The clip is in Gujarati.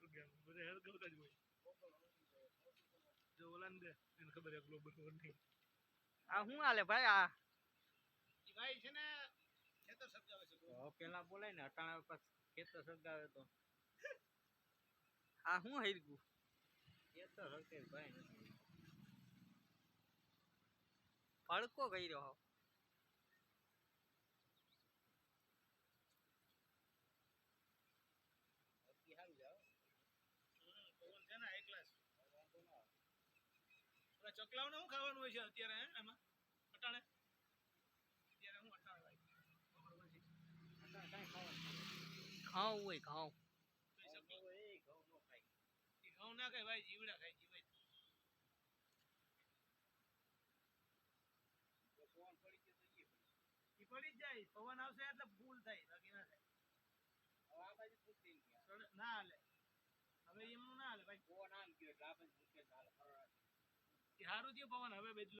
બધા હેલ્થ ગવતા જ હોય જો ઓલાને દે એને ખબર છે ગ્લોબલ વોર્મિંગ આ શું હાલે ભાઈ? આ ઈ ભાઈ છે ને ખેતર સબજાવે છે પેલા બોલાય ને અટાણા પાસ ખેતર સગાવે તો આ શું હરગું ખેતર હકે ભાઈ નથી ભડકો કર્યો સારું જાવ પવન છે ને હાઈ ક્લાસ ઓલા ચકલાઓને શું ખાવાનું હોય છે અત્યારે એમાં અટાણે અત્યારે હું અટાણે ભાઈ ખબર પછી ઘઉં હોય ઘઉં ઘઉં ના ખાય ભાઈ જીવડા ખાય જીવાય પવન પડી ગયો તો ઈ પડી જ જાય પવન આવશે એટલે ફૂલ થાય બાકી ના થાય હવે આ બાજુ ફૂલ થઈ ગયા ના હાલે હવે એમનું ના હાલે ભાઈ પવન આમ ગયો એટલે આ બાજુ ફૂલ હાલે સારું થયું પવન હવે બદલું